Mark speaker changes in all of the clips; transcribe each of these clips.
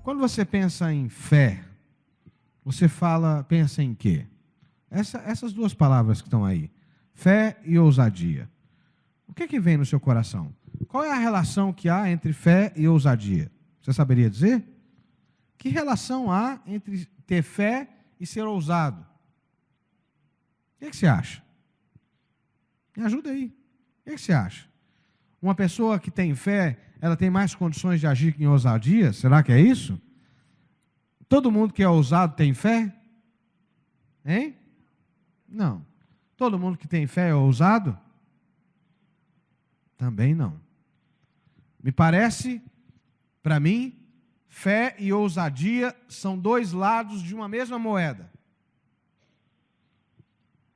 Speaker 1: Quando você pensa em fé, você pensa em quê? Essas duas palavras que estão aí, fé e ousadia. O que vem no seu coração? Qual é a relação que há entre fé e ousadia? Você saberia dizer? Que relação há entre ter fé e ser ousado? O que você acha? Me ajuda aí. O que você acha? Uma pessoa que tem fé, ela tem mais condições de agir em ousadia? Será que é isso? Todo mundo que é ousado tem fé? Hein? Não. Todo mundo que tem fé é ousado? Também não. Me parece, para mim, fé e ousadia são dois lados de uma mesma moeda.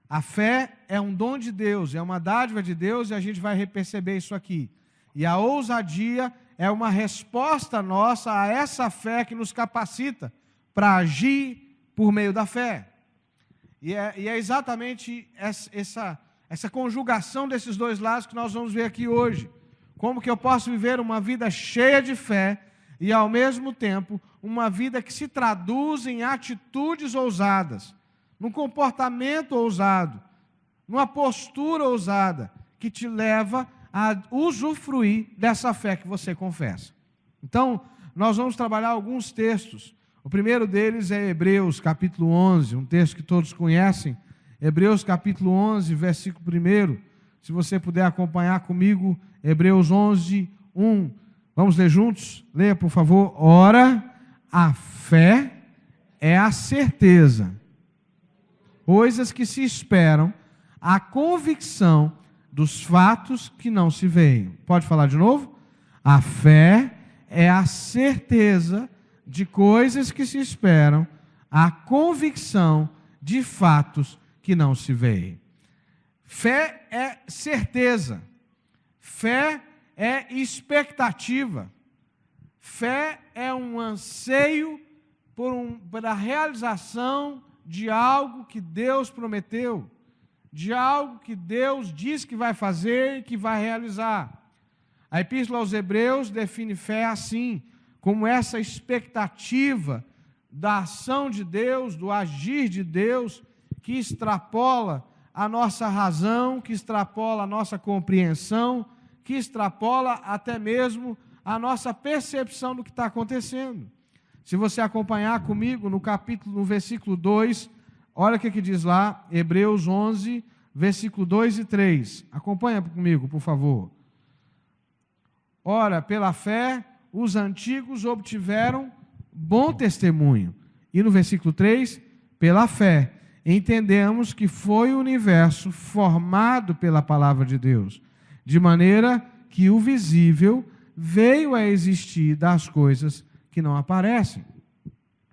Speaker 1: A fé é um dom de Deus, é uma dádiva de Deus e a gente vai perceber isso aqui. E a ousadia é uma resposta nossa a essa fé que nos capacita para agir por meio da fé. E é exatamente essa conjugação desses dois lados que nós vamos ver aqui hoje. Como que eu posso viver uma vida cheia de fé e, ao mesmo tempo, uma vida que se traduz em atitudes ousadas, num comportamento ousado, numa postura ousada, que te leva a usufruir dessa fé que você confessa. Então, nós vamos trabalhar alguns textos. O primeiro deles é Hebreus, capítulo 11, um texto que todos conhecem. Hebreus, capítulo 11, versículo 1. Se você puder acompanhar comigo, Hebreus 11, 1. Vamos ler juntos? Leia, por favor. Ora, a fé é a certeza, coisas que se esperam, a convicção dos fatos que não se veem. Pode falar de novo? A fé é a certeza de coisas que se esperam, a convicção de fatos que não se veem. Fé é certeza. Fé é expectativa. Fé é um anseio pela realização de algo que Deus prometeu, de algo que Deus diz que vai fazer e que vai realizar. A Epístola aos Hebreus define fé assim, como essa expectativa da ação de Deus, do agir de Deus, que extrapola a nossa razão, que extrapola a nossa compreensão, que extrapola até mesmo a nossa percepção do que está acontecendo. Se você acompanhar comigo no versículo 2, olha o que diz lá, Hebreus 11, versículo 2 e 3. Acompanha comigo, por favor. Ora, pela fé, os antigos obtiveram bom testemunho. E no versículo 3, pela fé, entendemos que foi o universo formado pela palavra de Deus, de maneira que o visível veio a existir das coisas que não aparecem.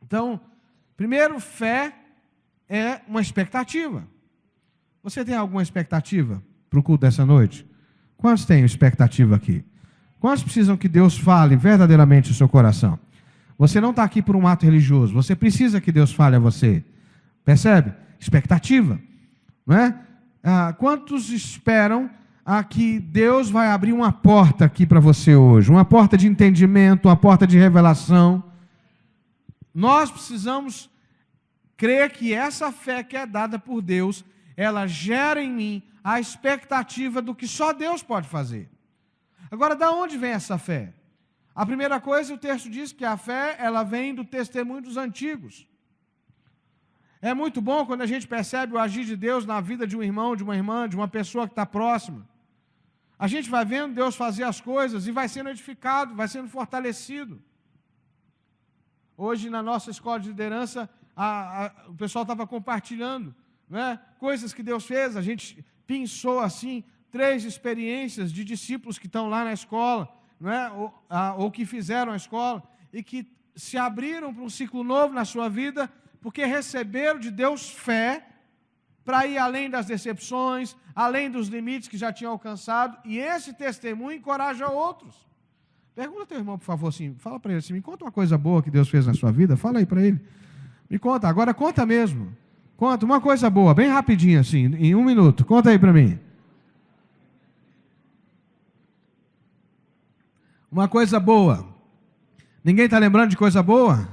Speaker 1: Então, primeiro, fé é uma expectativa. Você tem alguma expectativa para o culto dessa noite? Quantos têm expectativa aqui? Quantos precisam que Deus fale verdadeiramente no seu coração? Você não está aqui por um ato religioso, você precisa que Deus fale a você. Percebe? Expectativa. Não é? Quantos esperam que Deus vai abrir uma porta aqui para você hoje? Uma porta de entendimento, uma porta de revelação. Nós precisamos crer que essa fé que é dada por Deus, ela gera em mim a expectativa do que só Deus pode fazer. Agora, de onde vem essa fé? A primeira coisa, o texto diz que a fé, ela vem do testemunho dos antigos. É muito bom quando a gente percebe o agir de Deus na vida de um irmão, de uma irmã, de uma pessoa que está próxima. A gente vai vendo Deus fazer as coisas e vai sendo edificado, vai sendo fortalecido. Hoje, na nossa escola de liderança, o pessoal estava compartilhando, né, coisas que Deus fez. A gente pensou assim 3 experiências de discípulos que estão lá na escola, não é? ou que fizeram a escola, e que se abriram para um ciclo novo na sua vida, porque receberam de Deus fé para ir além das decepções, além dos limites que já tinham alcançado, e esse testemunho encoraja outros. Pergunta ao teu irmão, por favor, assim, fala para ele assim, me conta uma coisa boa que Deus fez na sua vida, fala aí para ele. Me conta, agora conta mesmo. Conta uma coisa boa, bem rapidinho assim, em 1 minuto, conta aí para mim. Uma coisa boa. Ninguém está lembrando de coisa boa?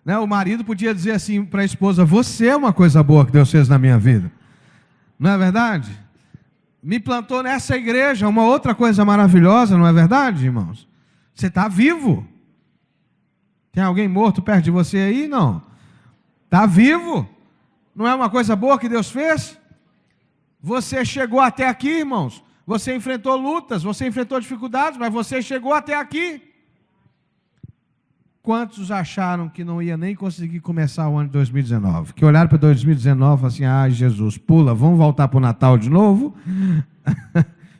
Speaker 1: Né? O marido podia dizer assim para a esposa: você é uma coisa boa que Deus fez na minha vida. Não é verdade? Me plantou nessa igreja, uma outra coisa maravilhosa, não é verdade, irmãos? Você está vivo. Tem alguém morto perto de você aí? Não. Está vivo. Não é uma coisa boa que Deus fez? Você chegou até aqui, irmãos. Você enfrentou lutas, você enfrentou dificuldades, mas você chegou até aqui. Quantos acharam que não ia nem conseguir começar o ano de 2019? Que olharam para 2019 e falaram assim: ai, Jesus, pula, vamos voltar para o Natal de novo?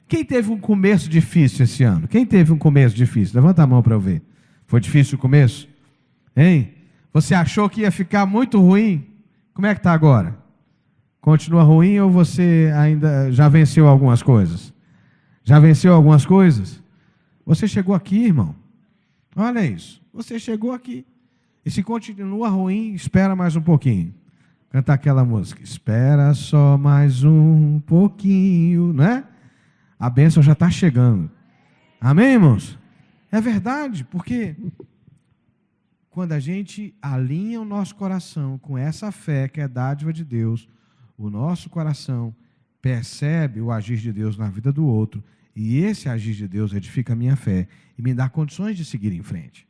Speaker 1: Quem teve um começo difícil esse ano? Quem teve um começo difícil? Levanta a mão para eu ver. Foi difícil o começo? Hein? Você achou que ia ficar muito ruim? Como é que está agora? Continua ruim ou você ainda já venceu algumas coisas? Já venceu algumas coisas? Você chegou aqui, irmão. Olha isso. Você chegou aqui. E se continua ruim, espera mais um pouquinho. Cantar aquela música. Espera só mais um pouquinho, né? A bênção já está chegando. Amém, irmãos? É verdade, porque quando a gente alinha o nosso coração com essa fé que é dádiva de Deus, o nosso coração percebe o agir de Deus na vida do outro, e esse agir de Deus edifica a minha fé e me dá condições de seguir em frente.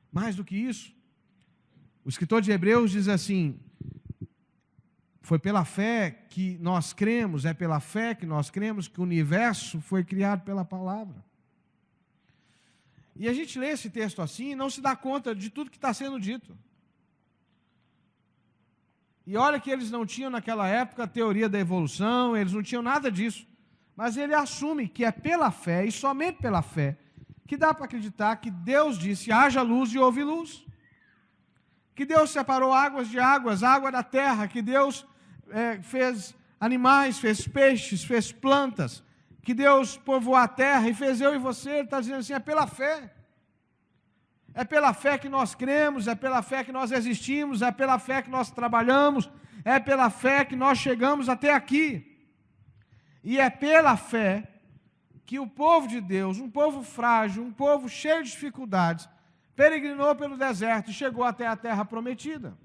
Speaker 1: Mais do que isso, o escritor de Hebreus diz assim: foi pela fé que nós cremos, é pela fé que nós cremos que o universo foi criado pela palavra. E a gente lê esse texto assim e não se dá conta de tudo que está sendo dito. E olha que eles não tinham naquela época a teoria da evolução, eles não tinham nada disso. Mas ele assume que é pela fé, e somente pela fé, que dá para acreditar que Deus disse: haja luz e houve luz. Que Deus separou águas de águas, água da terra, que Deus fez animais, fez peixes, fez plantas, que Deus povoou a terra e fez eu e você. Ele está dizendo assim: é pela fé. É pela fé que nós cremos, é pela fé que nós existimos, é pela fé que nós trabalhamos, é pela fé que nós chegamos até aqui. E é pela fé que o povo de Deus, um povo frágil, um povo cheio de dificuldades, peregrinou pelo deserto e chegou até a terra prometida.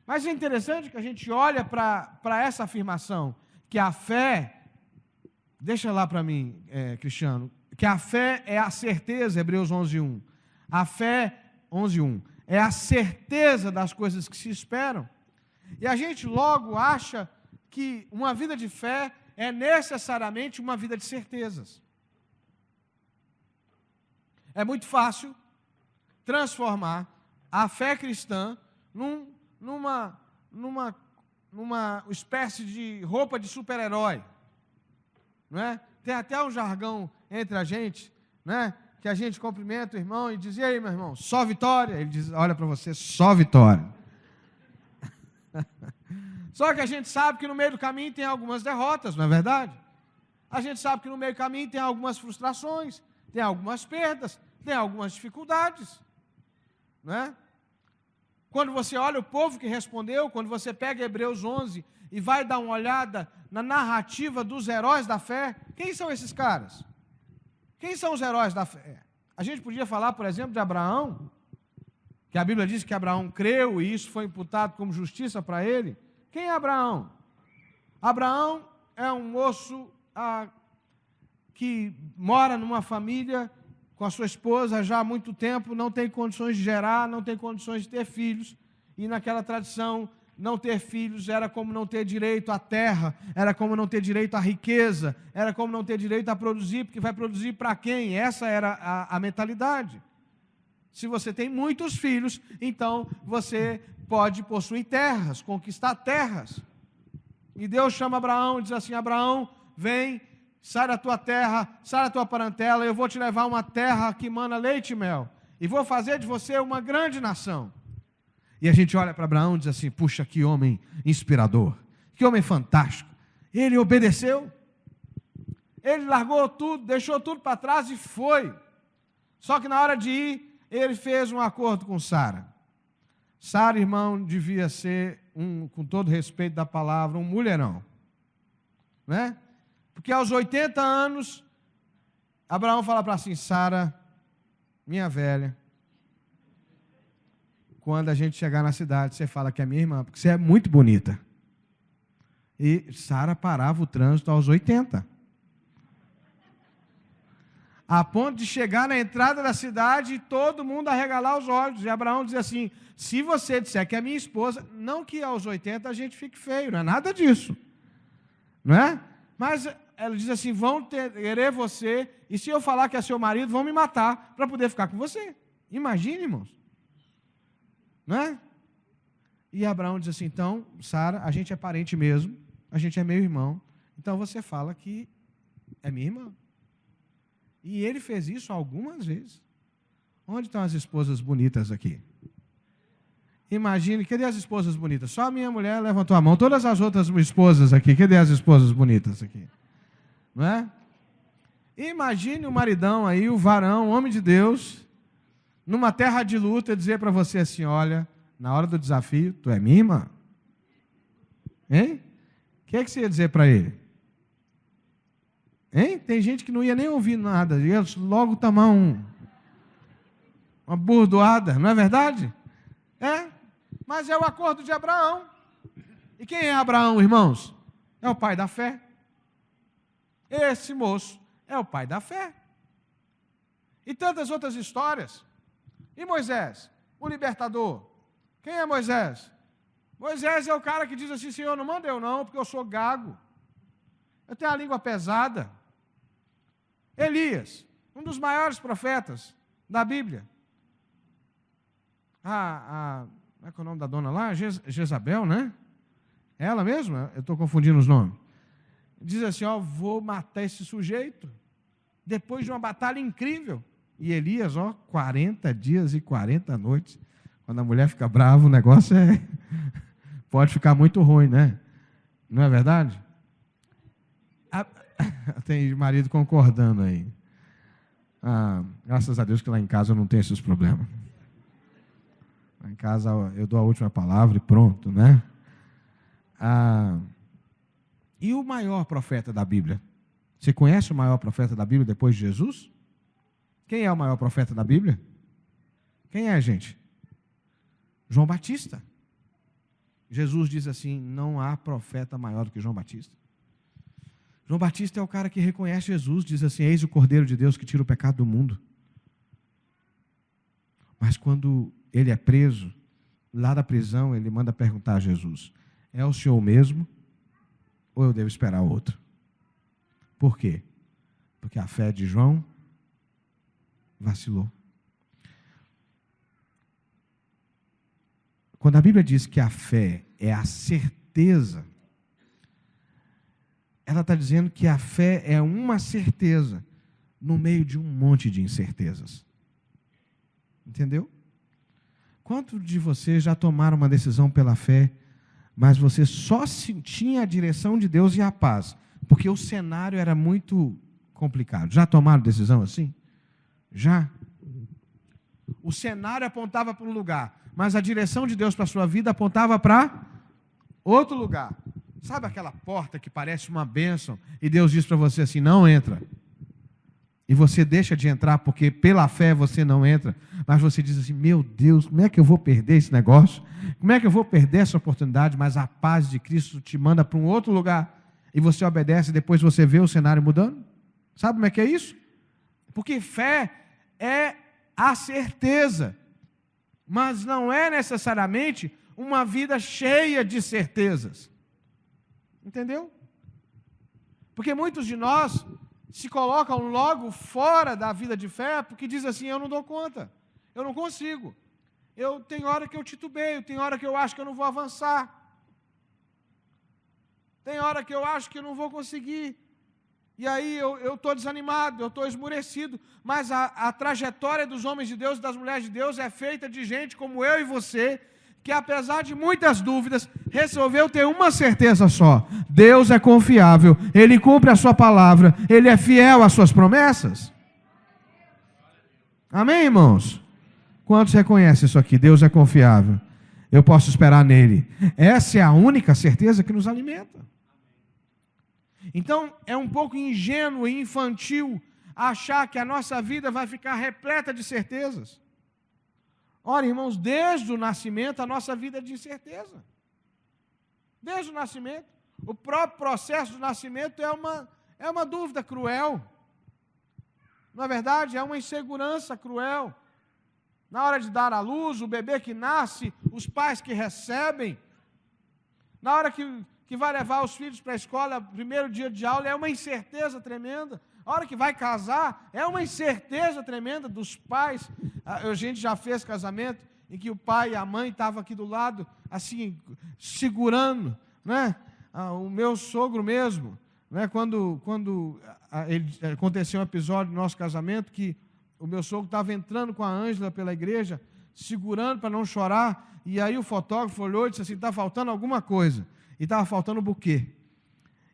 Speaker 1: Mas é interessante que a gente olha para essa afirmação, que a fé, deixa lá para mim, Cristiano, que a fé é a certeza, Hebreus 11:1. A fé, 11:1, é a certeza das coisas que se esperam. E a gente logo acha que uma vida de fé é necessariamente uma vida de certezas. É muito fácil transformar a fé cristã numa espécie de roupa de super-herói, não é? Tem até um jargão entre a gente, né? Que a gente cumprimenta o irmão e diz: e aí, meu irmão, só vitória? Ele diz: olha para você, só vitória. Só que a gente sabe que no meio do caminho tem algumas derrotas, não é verdade? A gente sabe que no meio do caminho tem algumas frustrações, tem algumas perdas, tem algumas dificuldades, não é? Quando você olha o povo que respondeu, quando você pega Hebreus 11 e vai dar uma olhada na narrativa dos heróis da fé, quem são esses caras? Quem são os heróis da fé? A gente podia falar, por exemplo, de Abraão, que a Bíblia diz que Abraão creu e isso foi imputado como justiça para ele. Quem é Abraão? Abraão é um moço que mora numa família com a sua esposa já há muito tempo, não tem condições de gerar, não tem condições de ter filhos, e naquela tradição, não ter filhos era como não ter direito à terra, era como não ter direito à riqueza, era como não ter direito a produzir, porque vai produzir para quem? Essa era a mentalidade. Se você tem muitos filhos, então você pode possuir terras, conquistar terras. E Deus chama Abraão e diz assim: Abraão, vem, sai da tua terra, sai da tua parentela, eu vou te levar a uma terra que mana leite e mel, e vou fazer de você uma grande nação. E a gente olha para Abraão e diz assim: puxa, que homem inspirador, que homem fantástico. Ele obedeceu, ele largou tudo, deixou tudo para trás e foi. Só que na hora de ir, ele fez um acordo com Sara. Sara, irmão, devia ser, com todo respeito da palavra, um mulherão, né? Porque aos 80 anos, Abraão fala para assim: Sara, minha velha, quando a gente chegar na cidade, você fala que é minha irmã, porque você é muito bonita. E Sara parava o trânsito aos 80. A ponto de chegar na entrada da cidade e todo mundo arregalar os olhos. E Abraão dizia assim, se você disser que é minha esposa, não que aos 80 a gente fique feio, não é nada disso. Não é? Mas ela diz assim, vão querer você, e se eu falar que é seu marido, vão me matar para poder ficar com você. Imagine, irmãos. Não é? E Abraão diz assim, então, Sara, a gente é parente mesmo, a gente é meu irmão, então você fala que é minha irmã. E ele fez isso algumas vezes. Onde estão as esposas bonitas aqui? Imagine, cadê as esposas bonitas? Só a minha mulher levantou a mão. Todas as outras esposas aqui, cadê as esposas bonitas aqui? Não é? Imagine o maridão aí, o varão, o homem de Deus, numa terra de luta, dizer para você assim, olha, na hora do desafio, tu é minha irmã? Hein? O que você ia dizer para ele? Hein? Tem gente que não ia nem ouvir nada, ia logo tomar uma burdoada, não é verdade? É, mas é o acordo de Abraão. E quem é Abraão, irmãos? É o pai da fé. Esse moço é o pai da fé. E tantas outras histórias. E Moisés, o libertador? Quem é Moisés? Moisés é o cara que diz assim, Senhor, não manda eu não, porque eu sou gago. Eu tenho a língua pesada. Elias, um dos maiores profetas da Bíblia. Como é que é o nome da dona lá? Jezabel, né? Ela mesma? Eu estou confundindo os nomes. Diz assim, ó, vou matar esse sujeito. Depois de uma batalha incrível. E Elias, ó, 40 dias e 40 noites. Quando a mulher fica brava, o negócio pode ficar muito ruim, né? Não é verdade? Tem marido concordando aí. Graças a Deus que lá em casa eu não tenho esses problemas. Lá em casa eu dou a última palavra e pronto, né? E o maior profeta da Bíblia? Você conhece o maior profeta da Bíblia depois de Jesus? Quem é o maior profeta da Bíblia? Quem é, gente? João Batista. Jesus diz assim, não há profeta maior do que João Batista. João Batista é o cara que reconhece Jesus, diz assim, eis o Cordeiro de Deus que tira o pecado do mundo. Mas quando ele é preso, lá da prisão, ele manda perguntar a Jesus, é o Senhor mesmo ou eu devo esperar outro? Por quê? Porque a fé de João vacilou. Quando a Bíblia diz que a fé é a certeza, ela está dizendo que a fé é uma certeza no meio de um monte de incertezas. Entendeu? Quantos de vocês já tomaram uma decisão pela fé, mas você só sentia a direção de Deus e a paz, porque o cenário era muito complicado? Já tomaram decisão assim? Já? O cenário apontava para um lugar, mas a direção de Deus para a sua vida apontava para outro lugar. Sabe aquela porta que parece uma bênção e Deus diz para você assim, não entra. E você deixa de entrar porque pela fé você não entra, mas você diz assim, meu Deus, como é que eu vou perder esse negócio? Como é que eu vou perder essa oportunidade? Mas a paz de Cristo te manda para um outro lugar e você obedece e depois você vê o cenário mudando? Sabe como é que é isso? Porque fé é a certeza, mas não é necessariamente uma vida cheia de certezas. Entendeu? Porque muitos de nós se colocam logo fora da vida de fé porque dizem assim, eu não dou conta, eu não consigo. Tem hora que eu titubeio, tem hora que eu acho que eu não vou avançar. Tem hora que eu acho que eu não vou conseguir. E aí eu estou desanimado, eu estou esmurecido. Mas a trajetória dos homens de Deus e das mulheres de Deus é feita de gente como eu e você, que apesar de muitas dúvidas, resolveu ter uma certeza só. Deus é confiável, Ele cumpre a sua palavra, Ele é fiel às suas promessas. Amém, irmãos? Quantos reconhecem isso aqui? Deus é confiável, eu posso esperar nele. Essa é a única certeza que nos alimenta. Então, é um pouco ingênuo e infantil achar que a nossa vida vai ficar repleta de certezas. Ora, irmãos, desde o nascimento a nossa vida é de incerteza. Desde o nascimento. O próprio processo do nascimento é uma dúvida cruel. Na verdade, é uma insegurança cruel. Na hora de dar à luz, o bebê que nasce, os pais que recebem, na hora que vai levar os filhos para a escola, primeiro dia de aula, é uma incerteza tremenda. A hora que vai casar, é uma incerteza tremenda dos pais. A gente já fez casamento em que o pai e a mãe estavam aqui do lado, assim, segurando, né? O meu sogro mesmo, né? Quando aconteceu um episódio no nosso casamento, que o meu sogro estava entrando com a Ângela pela igreja, segurando para não chorar, e aí o fotógrafo olhou e disse assim, está faltando alguma coisa. E estava faltando um buquê.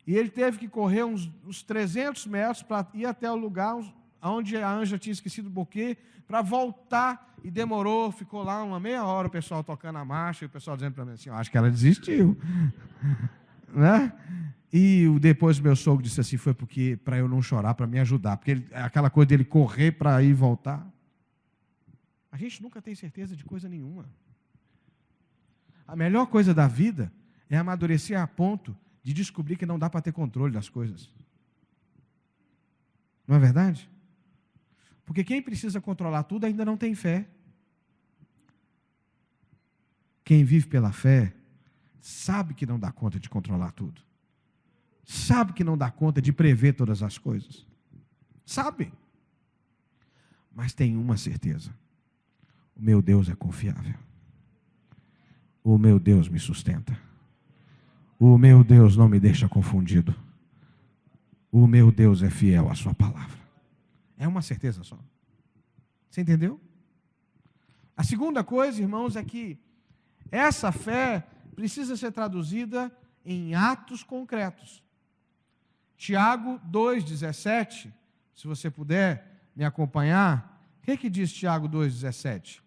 Speaker 1: E ele teve que correr uns 300 metros para ir até o lugar onde a Ângela tinha esquecido o buquê, para voltar, e demorou, ficou lá uma meia hora o pessoal tocando a marcha, e o pessoal dizendo para mim assim, eu acho que ela desistiu. Né? E depois meu sogro disse assim, foi porque para eu não chorar, para me ajudar, porque aquela coisa dele correr para ir e voltar. A gente nunca tem certeza de coisa nenhuma. A melhor coisa da vida é amadurecer a ponto de descobrir que não dá para ter controle das coisas. Não é verdade? Porque quem precisa controlar tudo ainda não tem fé. Quem vive pela fé sabe que não dá conta de controlar tudo. Sabe que não dá conta de prever todas as coisas. Sabe. Mas tem uma certeza. O meu Deus é confiável. O meu Deus me sustenta. O meu Deus não me deixa confundido. O meu Deus é fiel à sua palavra. É uma certeza só. Você entendeu? A segunda coisa, irmãos, é que essa fé precisa ser traduzida em atos concretos. Tiago 2,17, se você puder me acompanhar, o que diz Tiago 2,17?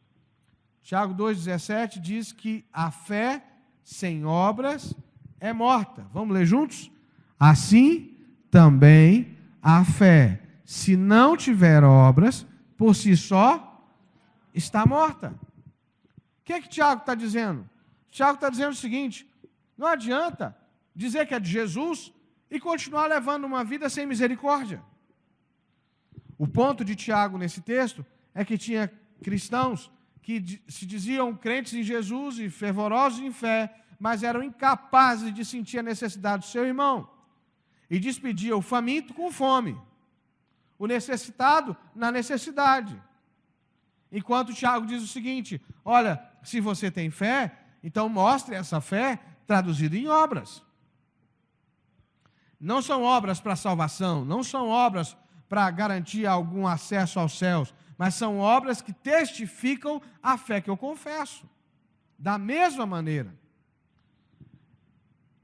Speaker 1: Tiago 2,17 diz que a fé sem obras é morta. Vamos ler juntos? Assim também a fé, se não tiver obras, por si só, está morta. O que Tiago está dizendo? Tiago está dizendo o seguinte, não adianta dizer que é de Jesus e continuar levando uma vida sem misericórdia. O ponto de Tiago nesse texto é que tinha cristãos que se diziam crentes em Jesus e fervorosos em fé, mas eram incapazes de sentir a necessidade do seu irmão. E despedia o faminto com fome, o necessitado na necessidade. Enquanto Tiago diz o seguinte, olha, se você tem fé, então mostre essa fé traduzida em obras. Não são obras para salvação, não são obras para garantir algum acesso aos céus, mas são obras que testificam a fé que eu confesso. Da mesma maneira,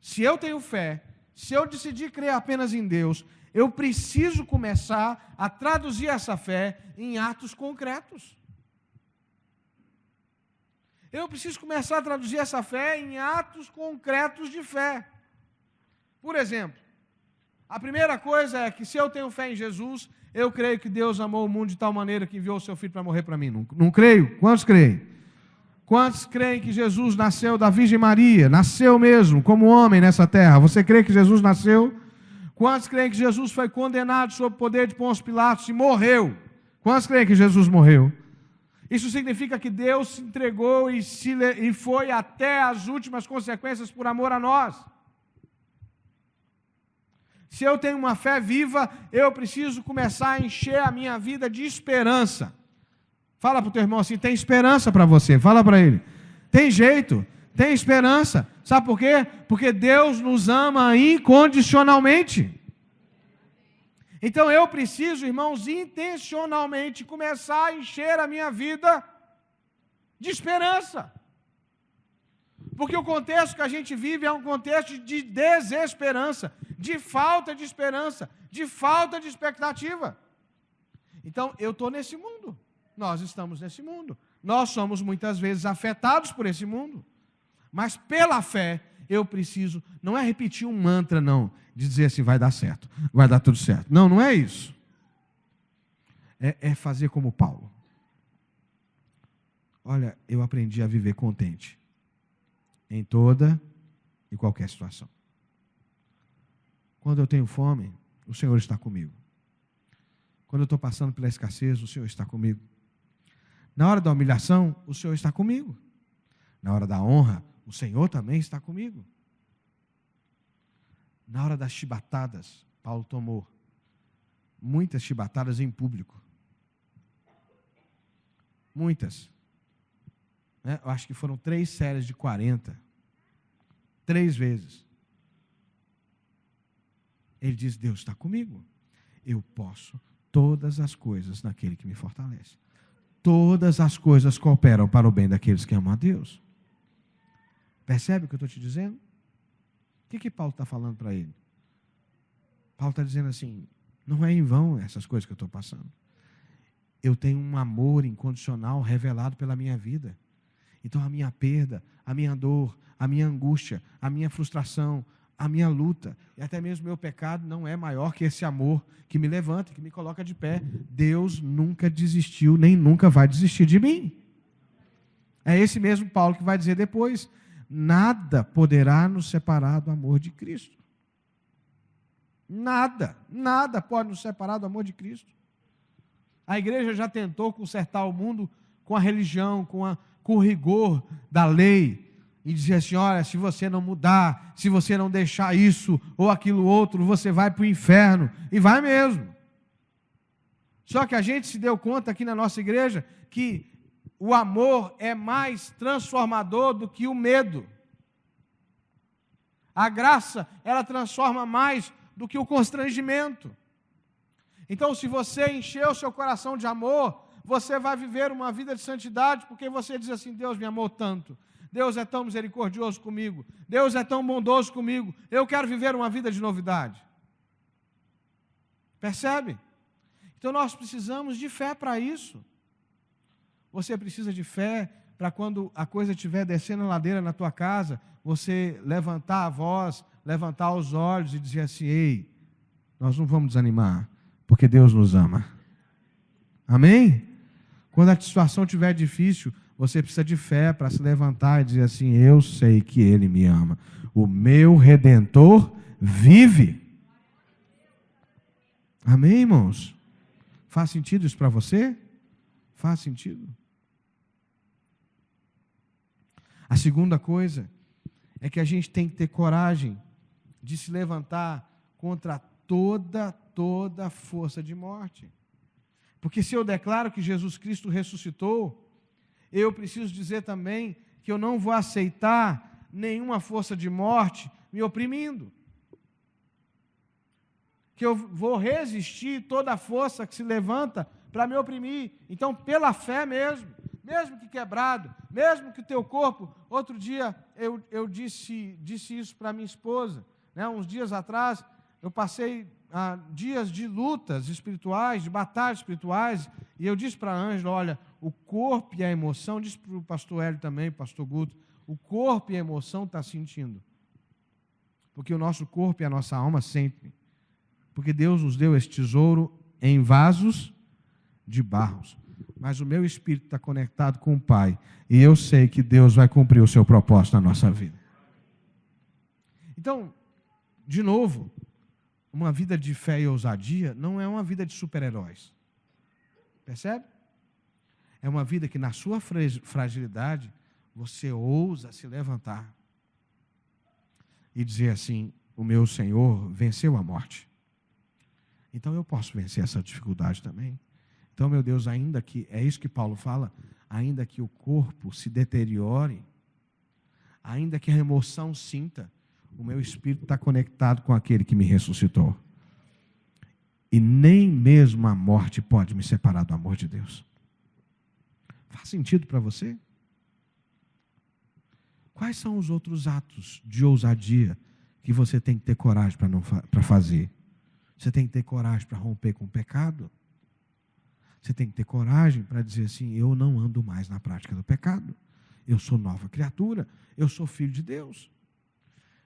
Speaker 1: se eu tenho fé, se eu decidir crer apenas em Deus, eu preciso começar a traduzir essa fé em atos concretos. Eu preciso começar a traduzir essa fé em atos concretos de fé. Por exemplo, a primeira coisa é que se eu tenho fé em Jesus, eu creio que Deus amou o mundo de tal maneira que enviou o seu Filho para morrer para mim. Não creio? Quantos creem? Quantos creem que Jesus nasceu da Virgem Maria? Nasceu mesmo, como homem nessa terra. Você crê que Jesus nasceu? Quantos creem que Jesus foi condenado sob o poder de Pôncio Pilatos e morreu? Quantos creem que Jesus morreu? Isso significa que Deus se entregou e foi até as últimas consequências por amor a nós. Se eu tenho uma fé viva, eu preciso começar a encher a minha vida de esperança. Fala para o teu irmão assim, tem esperança para você. Fala para ele. Tem jeito, tem esperança. Sabe por quê? Porque Deus nos ama incondicionalmente. Então eu preciso, irmãos, intencionalmente começar a encher a minha vida de esperança. Porque o contexto que a gente vive é um contexto de desesperança, de falta de esperança, de falta de expectativa. Então eu estou nesse mundo. Nós estamos nesse mundo. Nós somos muitas vezes afetados por esse mundo. Mas pela fé, eu preciso, não é repetir um mantra, não, de dizer assim, vai dar certo, vai dar tudo certo. Não, não é isso. é fazer como Paulo. Olha, eu aprendi a viver contente em toda e qualquer situação. Quando eu tenho fome, o Senhor está comigo. Quando eu estou passando pela escassez, o Senhor está comigo. Na hora da humilhação, o Senhor está comigo. Na hora da honra, o Senhor também está comigo. Na hora das chibatadas, Paulo tomou muitas chibatadas em público. Muitas. Eu acho que foram 3 séries de 40. 3 vezes. Ele diz, Deus está comigo. Eu posso todas as coisas naquele que me fortalece. Todas as coisas cooperam para o bem daqueles que amam a Deus. Percebe o que eu estou te dizendo? O que Paulo está falando para ele? Paulo está dizendo assim, não é em vão essas coisas que eu estou passando. Eu tenho um amor incondicional revelado pela minha vida. Então a minha perda, a minha dor, a minha angústia, a minha frustração, a minha luta, e até mesmo meu pecado não é maior que esse amor que me levanta, que me coloca de pé. Deus nunca desistiu, nem nunca vai desistir de mim. É esse mesmo Paulo que vai dizer depois, nada poderá nos separar do amor de Cristo. Nada pode nos separar do amor de Cristo. A igreja já tentou consertar o mundo com a religião, com o rigor da lei, e dizer assim, olha, se você não mudar, se você não deixar isso ou aquilo outro, você vai para o inferno, e vai mesmo. Só que a gente se deu conta aqui na nossa igreja, que o amor é mais transformador do que o medo. A graça, ela transforma mais do que o constrangimento. Então, se você encher o seu coração de amor, você vai viver uma vida de santidade, porque você diz assim, Deus me amou tanto, Deus é tão misericordioso comigo, Deus é tão bondoso comigo, eu quero viver uma vida de novidade. Percebe? Então nós precisamos de fé para isso. Você precisa de fé para quando a coisa estiver descendo a ladeira na tua casa, você levantar a voz, levantar os olhos e dizer assim, ei, nós não vamos desanimar, porque Deus nos ama. Amém? Quando a situação estiver difícil, você precisa de fé para se levantar e dizer assim, eu sei que Ele me ama. O meu Redentor vive. Amém, irmãos? Faz sentido isso para você? Faz sentido? A segunda coisa é que a gente tem que ter coragem de se levantar contra toda força de morte. Porque se eu declaro que Jesus Cristo ressuscitou, eu preciso dizer também que eu não vou aceitar nenhuma força de morte me oprimindo. Que eu vou resistir toda a força que se levanta para me oprimir. Então, pela fé mesmo que quebrado, mesmo que o teu corpo... Outro dia eu disse isso para minha esposa, né? Uns dias atrás, eu passei dias de lutas espirituais, de batalhas espirituais, e eu disse para a Ângela, olha, o corpo e a emoção, disse para o pastor Hélio também, pastor Guto, o corpo e a emoção estão sentindo. Porque o nosso corpo e a nossa alma sentem. Porque Deus nos deu esse tesouro em vasos de barros. Mas o meu espírito está conectado com o Pai, e eu sei que Deus vai cumprir o seu propósito na nossa vida. Então, de novo, uma vida de fé e ousadia não é uma vida de super-heróis. Percebe? É uma vida que na sua fragilidade, você ousa se levantar e dizer assim, o meu Senhor venceu a morte. Então eu posso vencer essa dificuldade também. Então, meu Deus, ainda que, é isso que Paulo fala, ainda que o corpo se deteriore, ainda que a emoção sinta, o meu espírito está conectado com aquele que me ressuscitou. E nem mesmo a morte pode me separar do amor de Deus. Faz sentido para você? Quais são os outros atos de ousadia que você tem que ter coragem para fazer? Você tem que ter coragem para romper com o pecado? Você tem que ter coragem para dizer assim, eu não ando mais na prática do pecado. Eu sou nova criatura, eu sou filho de Deus.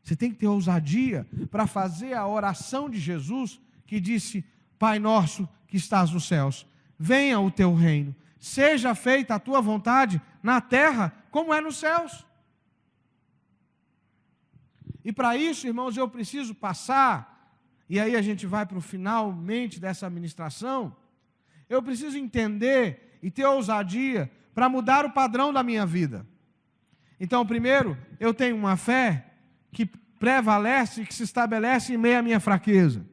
Speaker 1: Você tem que ter ousadia para fazer a oração de Jesus, que disse, Pai nosso que estás nos céus, venha o teu reino, seja feita a tua vontade na terra como é nos céus. E para isso, irmãos, eu preciso passar, e aí a gente vai para o finalmente dessa ministração, eu preciso entender e ter ousadia para mudar o padrão da minha vida. Então, primeiro, eu tenho uma fé que prevalece, que se estabelece em meio à minha fraqueza.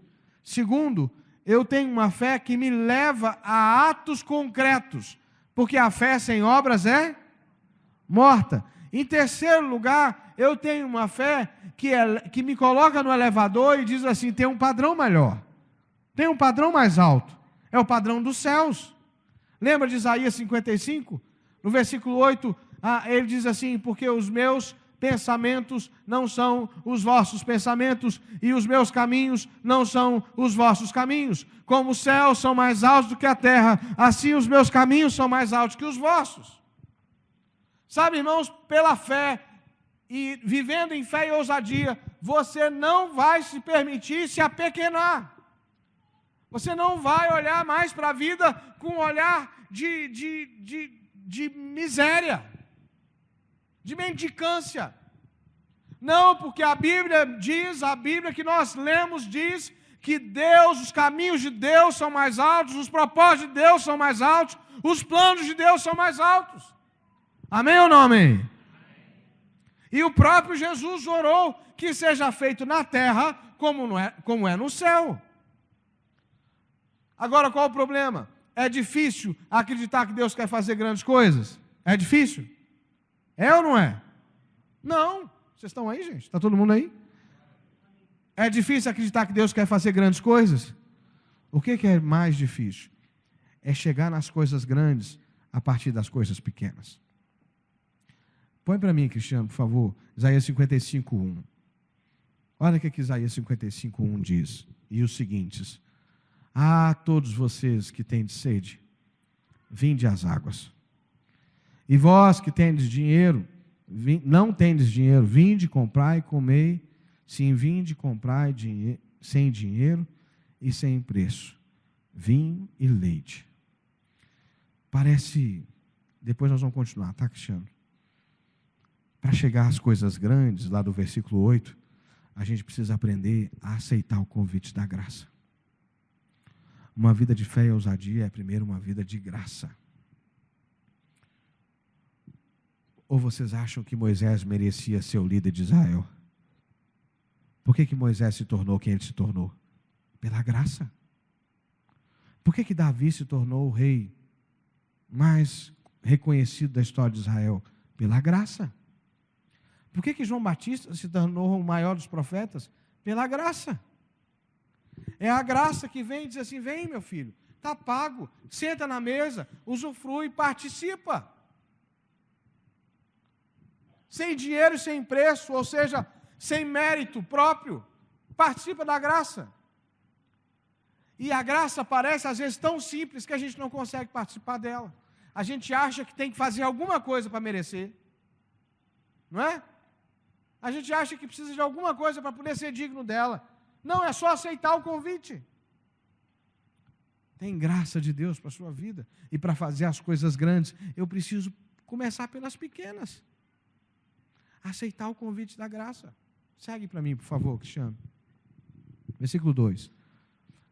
Speaker 1: Segundo, eu tenho uma fé que me leva a atos concretos, porque a fé sem obras é morta. Em terceiro lugar, eu tenho uma fé que me coloca no elevador e diz assim, tem um padrão melhor, tem um padrão mais alto, é o padrão dos céus. Lembra de Isaías 55? No versículo 8, ele diz assim, porque os meus pensamentos não são os vossos pensamentos, e os meus caminhos não são os vossos caminhos. Como os céus são mais altos do que a terra, assim os meus caminhos são mais altos que os vossos. Sabe, irmãos, pela fé, e vivendo em fé e ousadia, você não vai se permitir se apequenar. Você não vai olhar mais para a vida com um olhar de miséria, de mendicância. Não, porque a Bíblia que nós lemos diz que Deus, os caminhos de Deus são mais altos, os propósitos de Deus são mais altos, os planos de Deus são mais altos. Amém ou não amém? E o próprio Jesus orou que seja feito na terra como é no céu. Agora, qual o problema? É difícil acreditar que Deus quer fazer grandes coisas? É difícil? É ou não é? Não. Vocês estão aí, gente? Está todo mundo aí? É difícil acreditar que Deus quer fazer grandes coisas? O que é mais difícil? É chegar nas coisas grandes a partir das coisas pequenas. Põe para mim, Cristiano, por favor, Isaías 55:1. Olha o que Isaías 55:1 diz. E os seguintes: todos vocês que tendes sede, vinde às águas. E vós que tendes dinheiro, não tendes dinheiro, vinde, comprai e comei. Sim, vinde, comprai sem dinheiro e sem preço, vinho e leite. Parece, depois nós vamos continuar, tá, Cristiano? Para chegar às coisas grandes, lá do versículo 8, a gente precisa aprender a aceitar o convite da graça. Uma vida de fé e ousadia é primeiro uma vida de graça. Ou vocês acham que Moisés merecia ser o líder de Israel? Por que Moisés se tornou quem ele se tornou? Pela graça. Por que Davi se tornou o rei mais reconhecido da história de Israel? Pela graça. Por que João Batista se tornou o maior dos profetas? Pela graça. É a graça que vem e diz assim, vem meu filho, está pago, senta na mesa, usufrui, participa. Sem dinheiro e sem preço, ou seja, sem mérito próprio, participa da graça. E a graça parece às vezes tão simples que a gente não consegue participar dela. A gente acha que tem que fazer alguma coisa para merecer, não é? A gente acha que precisa de alguma coisa para poder ser digno dela. Não, é só aceitar o convite. Tem graça de Deus para a sua vida. E para fazer as coisas grandes, eu preciso começar pelas pequenas. Aceitar o convite da graça. Segue para mim, por favor, Cristiano. Versículo 2.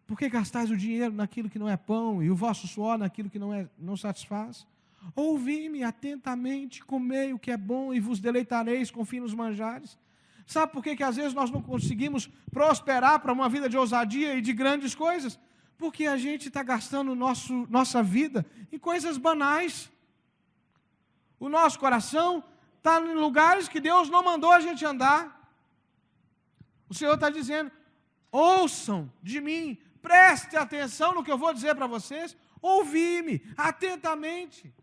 Speaker 1: Por que gastais o dinheiro naquilo que não é pão, e o vosso suor naquilo que não satisfaz? Ouvi-me atentamente, comei o que é bom, e vos deleitareis com finos manjares. Sabe por que às vezes nós não conseguimos prosperar para uma vida de ousadia e de grandes coisas? Porque a gente está gastando nossa vida em coisas banais. O nosso coração está em lugares que Deus não mandou a gente andar. O Senhor está dizendo, ouçam de mim, prestem atenção no que eu vou dizer para vocês, ouvi-me atentamente.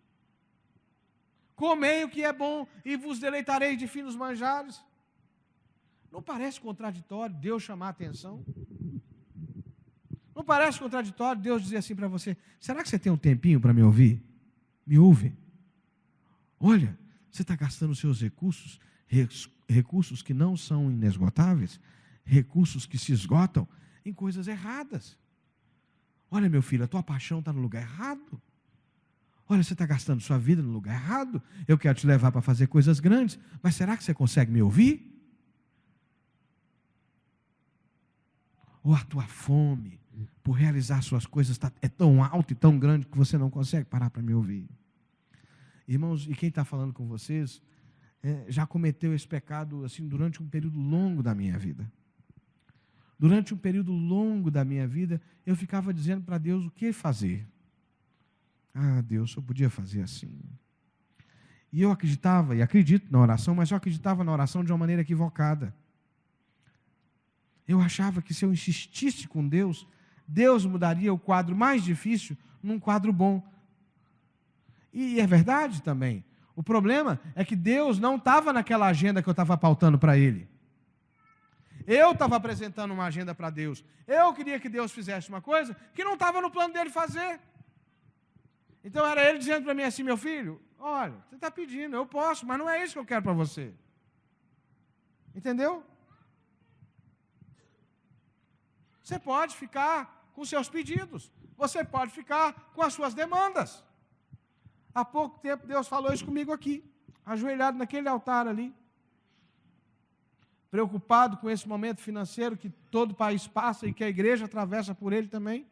Speaker 1: Comei o que é bom e vos deleitareis de finos manjares. Não parece contraditório Deus chamar a atenção? Não parece contraditório Deus dizer assim para você, será que você tem um tempinho para me ouvir? Me ouve. Olha, você está gastando seus recursos que não são inesgotáveis, recursos que se esgotam em coisas erradas. Olha, meu filho, a tua paixão está no lugar errado. Olha, você está gastando sua vida no lugar errado. Eu quero te levar para fazer coisas grandes, mas será que você consegue me ouvir? Ou a tua fome por realizar suas coisas é tão alta e tão grande que você não consegue parar para me ouvir? Irmãos, e quem está falando com vocês já cometeu esse pecado assim durante um período longo da minha vida. Durante um período longo da minha vida, eu ficava dizendo para Deus o que fazer. Ah, Deus, eu podia fazer assim. E eu acreditava, e acredito na oração, mas eu acreditava na oração de uma maneira equivocada. Eu achava que se eu insistisse com Deus, Deus mudaria o quadro mais difícil num quadro bom. E é verdade também. O problema é que Deus não estava naquela agenda que eu estava pautando para Ele. Eu estava apresentando uma agenda para Deus. Eu queria que Deus fizesse uma coisa que não estava no plano dele fazer. Então era Ele dizendo para mim assim: meu filho, olha, você está pedindo, eu posso, mas não é isso que eu quero para você. Entendeu? Você pode ficar com seus pedidos. Você pode ficar com as suas demandas. Há pouco tempo Deus falou isso comigo aqui, ajoelhado naquele altar ali, preocupado com esse momento financeiro que todo país passa e que a igreja atravessa por ele também.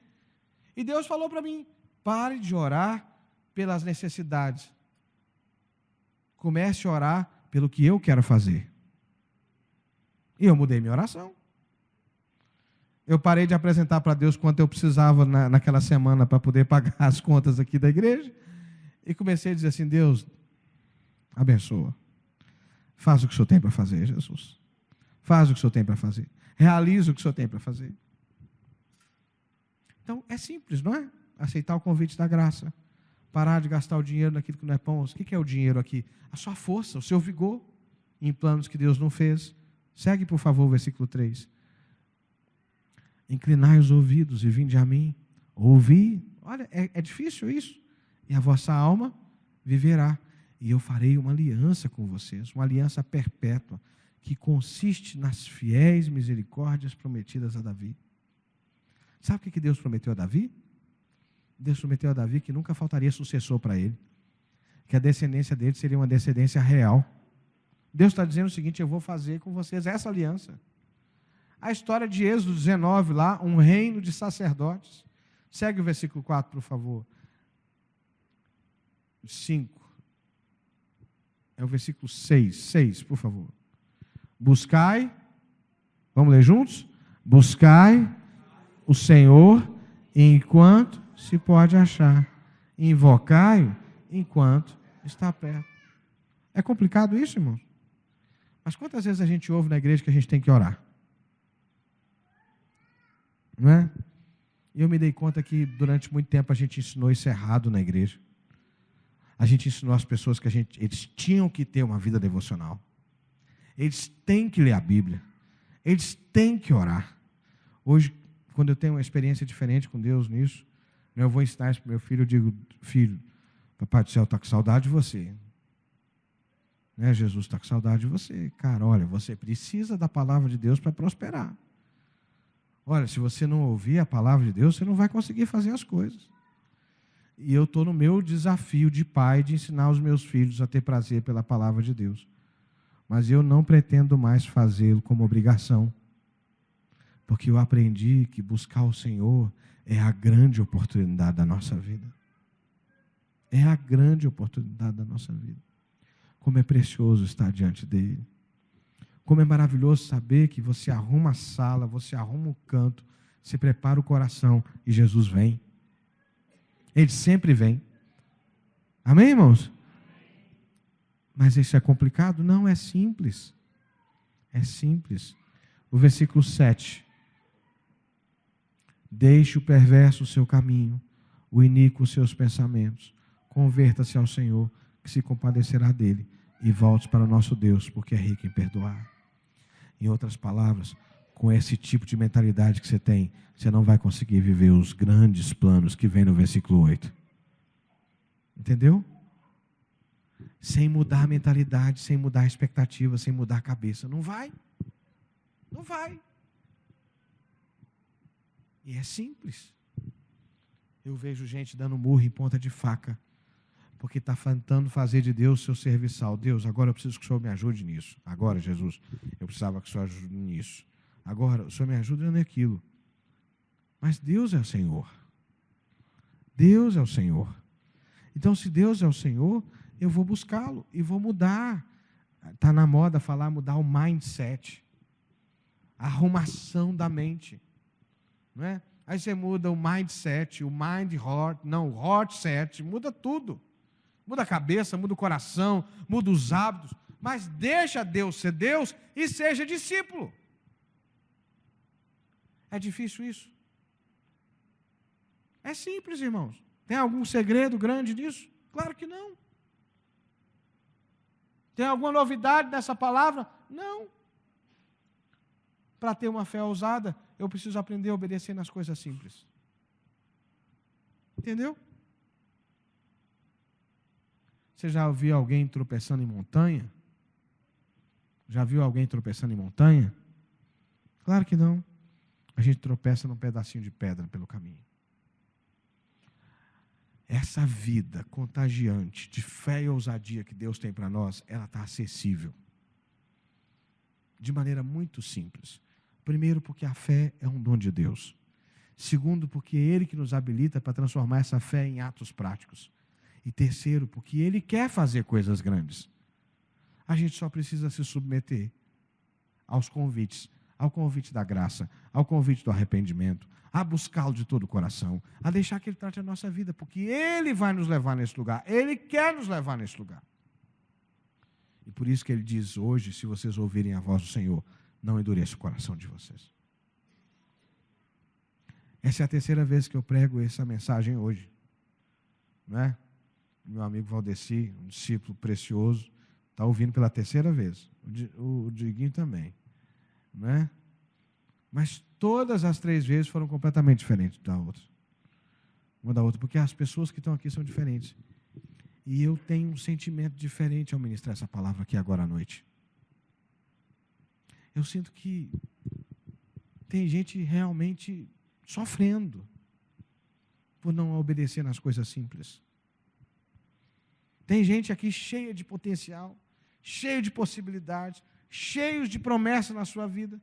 Speaker 1: E Deus falou para mim: pare de orar pelas necessidades. Comece a orar pelo que eu quero fazer. E eu mudei minha oração. Eu parei de apresentar para Deus quanto eu precisava naquela semana para poder pagar as contas aqui da igreja. E comecei a dizer assim: Deus, abençoa. Faz o que o Senhor tem para fazer, Jesus. Faz o que o Senhor tem para fazer. Realiza o que o Senhor tem para fazer. Então, é simples, não é? Aceitar o convite da graça. Parar de gastar o dinheiro naquilo que não é pão. O que é o dinheiro aqui? A sua força, o seu vigor em planos que Deus não fez. Segue, por favor, o versículo 3. Inclinai os ouvidos e vinde a mim. Ouvi. Olha, é difícil isso. E a vossa alma viverá. E eu farei uma aliança com vocês. Uma aliança perpétua. Que consiste nas fiéis misericórdias prometidas a Davi. Sabe o que Deus prometeu a Davi? Deus prometeu a Davi que nunca faltaria sucessor para ele. Que a descendência dele seria uma descendência real. Deus está dizendo o seguinte: eu vou fazer com vocês essa aliança. A história de Êxodo 19 lá, um reino de sacerdotes. Segue o versículo 4, por favor. 5. É o versículo 6. 6, por favor. Buscai, vamos ler juntos? Buscai o Senhor enquanto se pode achar. Invocai-o enquanto está perto. É complicado isso, irmãos? Mas quantas vezes a gente ouve na igreja que a gente tem que orar? Não é? E eu me dei conta que durante muito tempo a gente ensinou isso errado na igreja. A gente ensinou as pessoas que eles tinham que ter uma vida devocional. Eles têm que ler a Bíblia. Eles têm que orar. Hoje, quando eu tenho uma experiência diferente com Deus nisso, eu vou ensinar isso para o meu filho. Eu digo: filho, Papai do céu está com saudade de você. Né? Jesus está com saudade de você. Cara, olha, você precisa da palavra de Deus para prosperar. Olha, se você não ouvir a palavra de Deus, você não vai conseguir fazer as coisas. E eu estou no meu desafio de pai de ensinar os meus filhos a ter prazer pela palavra de Deus. Mas eu não pretendo mais fazê-lo como obrigação. Porque eu aprendi que buscar o Senhor é a grande oportunidade da nossa vida. É a grande oportunidade da nossa vida. Como é precioso estar diante dEle. Como é maravilhoso saber que você arruma a sala, você arruma o canto, você prepara o coração e Jesus vem. Ele sempre vem. Amém, irmãos? Mas isso é complicado? Não, é simples. É simples. O versículo 7. Deixe o perverso o seu caminho, o iníquo os seus pensamentos. Converta-se ao Senhor, que se compadecerá dele, e volte para o nosso Deus, porque é rico em perdoar. Em outras palavras, com esse tipo de mentalidade que você tem, você não vai conseguir viver os grandes planos que vem no versículo 8. Entendeu? Sem mudar a mentalidade, sem mudar a expectativa, sem mudar a cabeça. Não vai. Não vai. E é simples. Eu vejo gente dando murro em ponta de faca, porque está tentando fazer de Deus seu serviçal. Deus, agora eu preciso que o Senhor me ajude nisso. Agora, Jesus, eu precisava que o Senhor ajude nisso. Agora, o Senhor me ajuda naquilo. Mas Deus é o Senhor. Deus é o Senhor. Então, se Deus é o Senhor, eu vou buscá-lo e vou mudar. Está na moda falar mudar o mindset. A arrumação da mente. Não é? Aí você muda o mindset, o mind heart, não, o heart set, muda tudo. Muda a cabeça, muda o coração, muda os hábitos, mas deixa Deus ser Deus e seja discípulo. É difícil isso? É simples, irmãos. Tem algum segredo grande nisso? Claro que não. Tem alguma novidade nessa palavra? Não. Para ter uma fé ousada, eu preciso aprender a obedecer nas coisas simples. Entendeu? Você já ouviu alguém tropeçando em montanha? Já viu alguém tropeçando em montanha? Claro que não. A gente tropeça num pedacinho de pedra pelo caminho. Essa vida contagiante de fé e ousadia que Deus tem para nós, ela está acessível. De maneira muito simples. Primeiro, porque a fé é um dom de Deus. Segundo, porque é Ele que nos habilita para transformar essa fé em atos práticos. E terceiro, porque Ele quer fazer coisas grandes. A gente só precisa se submeter aos convites, ao convite da graça, ao convite do arrependimento, a buscá-lo de todo o coração, a deixar que Ele trate a nossa vida, porque Ele vai nos levar nesse lugar, Ele quer nos levar nesse lugar. E por isso que Ele diz hoje, se vocês ouvirem a voz do Senhor, não endureça o coração de vocês. Essa é a terceira vez que eu prego essa mensagem hoje. Não é? Meu amigo Valdeci, um discípulo precioso, está ouvindo pela terceira vez. O Diguinho também. Não é? Mas todas as 3 vezes foram completamente diferentes da outra. Uma da outra, porque as pessoas que estão aqui são diferentes. E eu tenho um sentimento diferente ao ministrar essa palavra aqui agora à noite. Eu sinto que tem gente realmente sofrendo por não obedecer nas coisas simples. Tem gente aqui cheia de potencial, cheio de possibilidades, cheios de promessas na sua vida,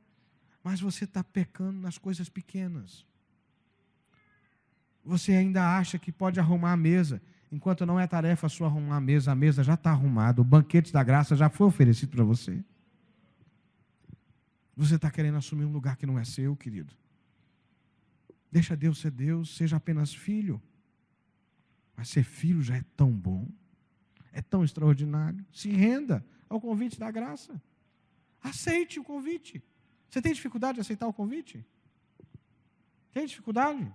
Speaker 1: mas você está pecando nas coisas pequenas. Você ainda acha que pode arrumar a mesa, enquanto não é tarefa sua arrumar a mesa já está arrumada, o banquete da graça já foi oferecido para você. Você está querendo assumir um lugar que não é seu, querido. Deixa Deus ser Deus, seja apenas filho. Mas ser filho já é tão bom, é tão extraordinário. Se renda ao convite da graça. Aceite o convite. Você tem dificuldade de aceitar o convite? Tem dificuldade?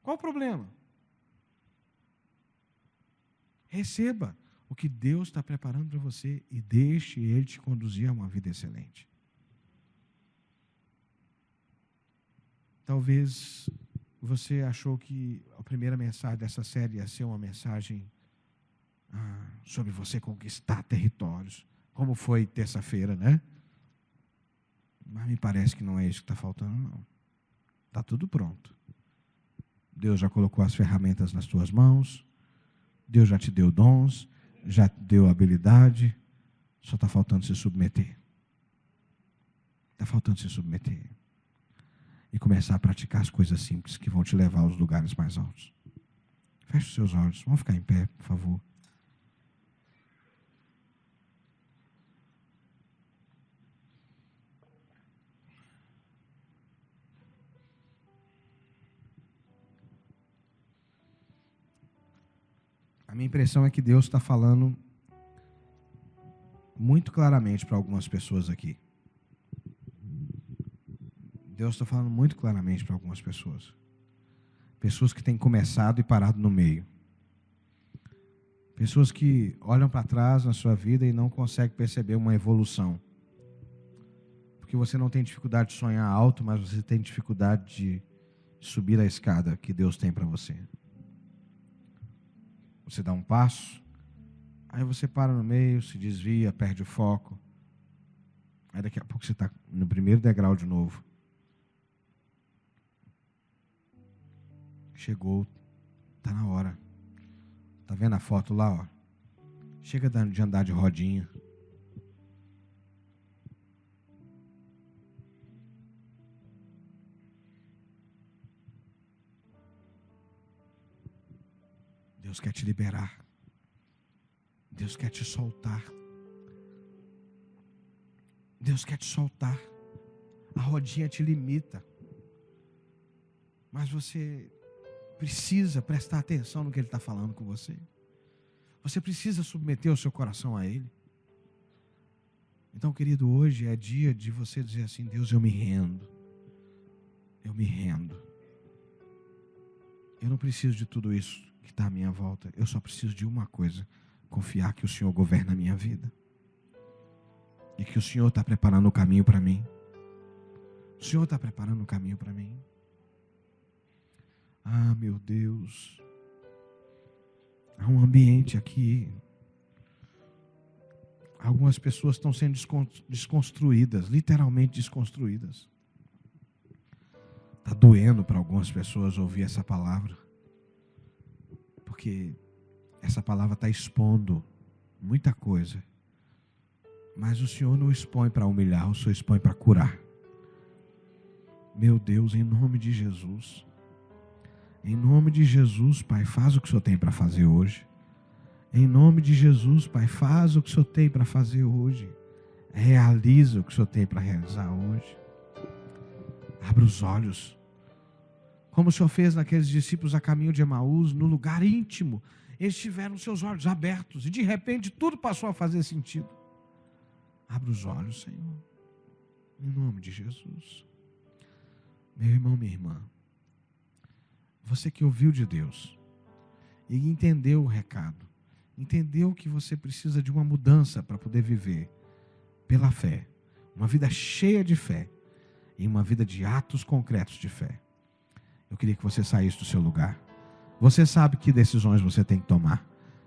Speaker 1: Qual o problema? Receba o que Deus está preparando para você e deixe Ele te conduzir a uma vida excelente. Talvez você achou que a primeira mensagem dessa série ia ser uma mensagem sobre você conquistar territórios, como foi terça-feira, né? Mas me parece que não é isso que está faltando, não. Está tudo pronto. Deus já colocou as ferramentas nas tuas mãos, Deus já te deu dons, já te deu habilidade, só está faltando se submeter. Está faltando se submeter. E começar a praticar as coisas simples que vão te levar aos lugares mais altos. Feche os seus olhos, vamos ficar em pé, por favor. A minha impressão é que Deus está falando muito claramente para algumas pessoas aqui. Deus está falando muito claramente para algumas pessoas. Pessoas que têm começado e parado no meio. Pessoas que olham para trás na sua vida e não conseguem perceber uma evolução. Porque você não tem dificuldade de sonhar alto, mas você tem dificuldade de subir a escada que Deus tem para você. Você dá um passo, aí você para no meio, se desvia, perde o foco. Aí daqui a pouco você está no primeiro degrau de novo. Chegou, está na hora. Está vendo a foto lá, ó? Chega de andar de rodinha. Deus quer te liberar. Deus quer te soltar. Deus quer te soltar. A rodinha te limita. Mas você precisa prestar atenção no que Ele está falando com você. Você precisa submeter o seu coração a Ele. Então, querido, hoje é dia de você dizer assim: Deus, eu me rendo. Eu me rendo. Eu não preciso de tudo isso que está à minha volta. Eu só preciso de uma coisa: confiar que o Senhor governa a minha vida. E que o Senhor está preparando o caminho para mim. O Senhor está preparando o caminho para mim. Ah, meu Deus. Há um ambiente aqui. Algumas pessoas estão sendo desconstruídas, literalmente desconstruídas. Está doendo para algumas pessoas ouvir essa palavra. Porque essa palavra está expondo muita coisa. Mas o Senhor não expõe para humilhar, o Senhor expõe para curar. Meu Deus, em nome de Jesus. Em nome de Jesus, Pai, faz o que o Senhor tem para fazer hoje. Em nome de Jesus, Pai, faz o que o Senhor tem para fazer hoje. Realiza o que o Senhor tem para realizar hoje. Abra os olhos. Como o Senhor fez naqueles discípulos a caminho de Emaús, no lugar íntimo. Eles tiveram seus olhos abertos e de repente tudo passou a fazer sentido. Abra os olhos, Senhor. Em nome de Jesus. Meu irmão, minha irmã. Você que ouviu de Deus e entendeu o recado, entendeu que você precisa de uma mudança para poder viver pela fé, uma vida cheia de fé e uma vida de atos concretos de fé. Eu queria que você saísse do seu lugar. Você sabe que decisões você tem que tomar.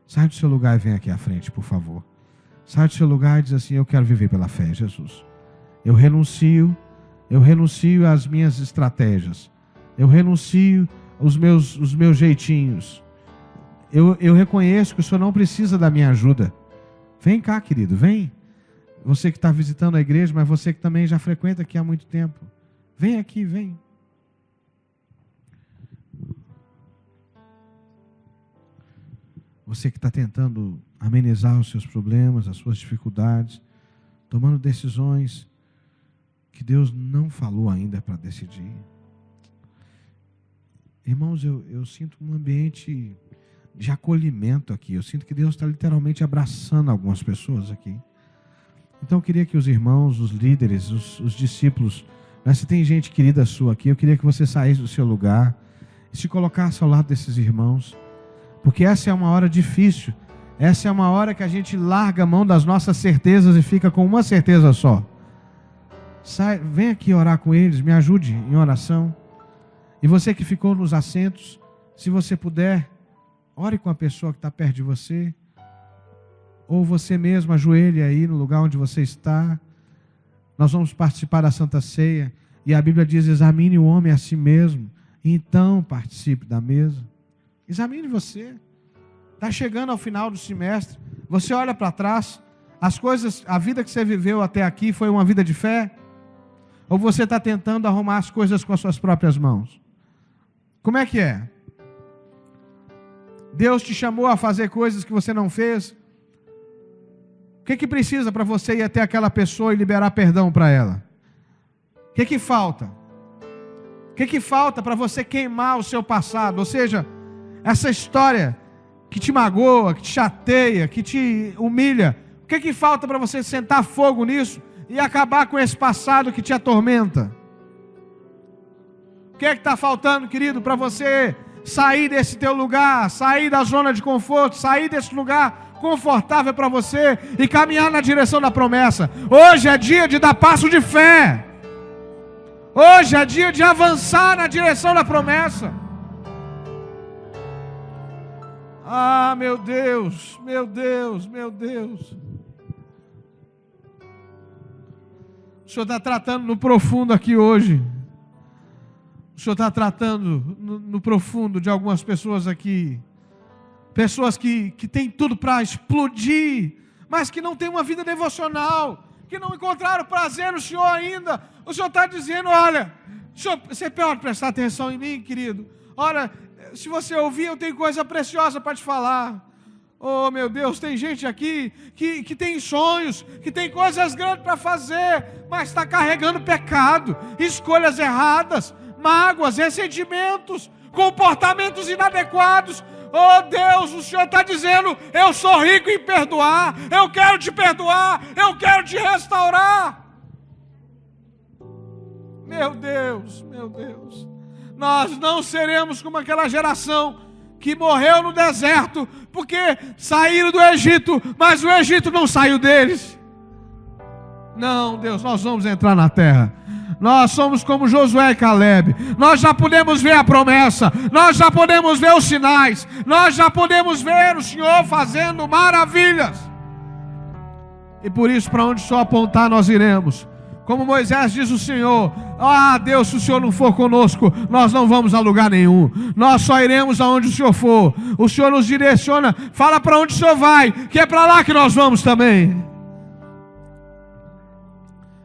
Speaker 1: Sai do seu lugar e vem aqui à frente, por favor. Sai do seu lugar e diz assim: eu quero viver pela fé, Jesus. Eu renuncio às minhas estratégias. Eu renuncio os meus jeitinhos. Eu reconheço que o Senhor não precisa da minha ajuda. Vem cá, querido, vem. Você que está visitando a igreja, mas você que também já frequenta aqui há muito tempo. Vem aqui, vem. Você que está tentando amenizar os seus problemas, as suas dificuldades, tomando decisões que Deus não falou ainda para decidir. Irmãos, eu sinto um ambiente de acolhimento aqui. Eu sinto que Deus está literalmente abraçando algumas pessoas aqui. Então eu queria que os irmãos, os líderes, os discípulos, se tem gente querida sua aqui, eu queria que você saísse do seu lugar e se colocasse ao lado desses irmãos. Porque essa é uma hora difícil. Essa é uma hora que a gente larga a mão das nossas certezas e fica com uma certeza só. Vem aqui orar com eles, me ajude em oração. E você que ficou nos assentos, se você puder, ore com a pessoa que está perto de você. Ou você mesmo, ajoelhe aí no lugar onde você está. Nós vamos participar da Santa Ceia. E a Bíblia diz: examine o homem a si mesmo, e então participe da mesa. Examine você. Está chegando ao final do semestre. Você olha para trás. A vida que você viveu até aqui foi uma vida de fé? Ou você está tentando arrumar as coisas com as suas próprias mãos? Como é que é? Deus te chamou a fazer coisas que você não fez? O que precisa para você ir até aquela pessoa e liberar perdão para ela? O que falta? O que falta para você queimar o seu passado? Ou seja, essa história que te magoa, que te chateia, que te humilha, o que falta para você sentar fogo nisso e acabar com esse passado que te atormenta? O que está faltando, querido, para você sair desse teu lugar, sair da zona de conforto, sair desse lugar confortável para você e caminhar na direção da promessa? Hoje é dia de dar passo de fé. Hoje é dia de avançar na direção da promessa. Ah, meu Deus, meu Deus, meu Deus. O Senhor está tratando no profundo aqui hoje. O Senhor está tratando no profundo de algumas pessoas aqui. Pessoas que têm tudo para explodir, mas que não têm uma vida devocional, que não encontraram prazer no Senhor ainda. O Senhor está dizendo, olha, Senhor, você pode prestar atenção em mim, querido. Olha, se você ouvir, eu tenho coisa preciosa para te falar. Oh, meu Deus, tem gente aqui que tem sonhos, que tem coisas grandes para fazer, mas está carregando pecado, escolhas erradas, mágoas, ressentimentos, comportamentos inadequados. Oh Deus, o Senhor está dizendo, eu sou rico em perdoar, eu quero te perdoar, eu quero te restaurar. Meu Deus, nós não seremos como aquela geração que morreu no deserto, porque saíram do Egito, mas o Egito não saiu deles. Não, Deus, nós vamos entrar na terra. Nós somos como Josué e Calebe. Nós já podemos ver a promessa, nós já podemos ver os sinais, nós já podemos ver o Senhor fazendo maravilhas. E por isso, para onde o Senhor apontar, nós iremos. Como Moisés diz o Senhor, Deus, se o Senhor não for conosco, nós não vamos a lugar nenhum. Nós só iremos aonde o Senhor for. O Senhor nos direciona, fala para onde o Senhor vai, que é para lá que nós vamos também.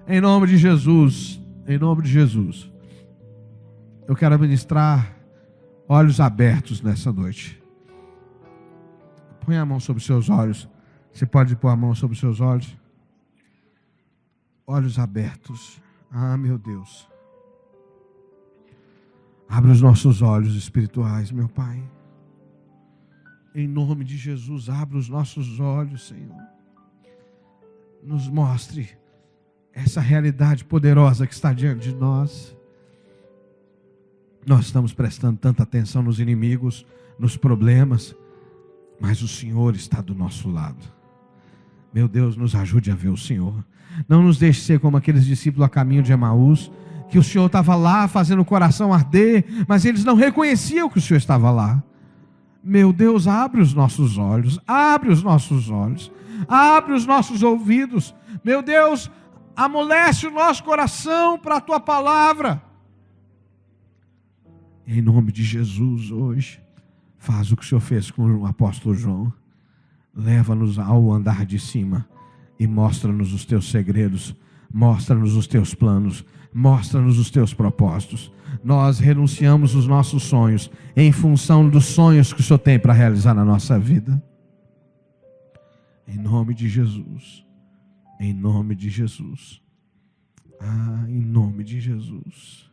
Speaker 1: Em nome de Jesus, eu quero ministrar olhos abertos nessa noite. Põe a mão sobre os seus olhos. Você pode pôr a mão sobre os seus olhos. Olhos abertos. Meu Deus. Abre os nossos olhos espirituais, meu Pai. Em nome de Jesus, abre os nossos olhos, Senhor. Nos mostre essa realidade poderosa que está diante de nós. Nós estamos prestando tanta atenção nos inimigos, nos problemas, mas o Senhor está do nosso lado. Meu Deus, nos ajude a ver o Senhor. Não nos deixe ser como aqueles discípulos a caminho de Emaús, que o Senhor estava lá fazendo o coração arder, mas eles não reconheciam que o Senhor estava lá. Meu Deus, abre os nossos olhos, abre os nossos olhos, abre os nossos ouvidos. Meu Deus, amolece o nosso coração para a Tua palavra. Em nome de Jesus, hoje, faz o que o Senhor fez com o apóstolo João. Leva-nos ao andar de cima e mostra-nos os Teus segredos, mostra-nos os Teus planos, mostra-nos os Teus propósitos. Nós renunciamos os nossos sonhos em função dos sonhos que o Senhor tem para realizar na nossa vida. Em nome de Jesus. Em nome de Jesus. Em nome de Jesus.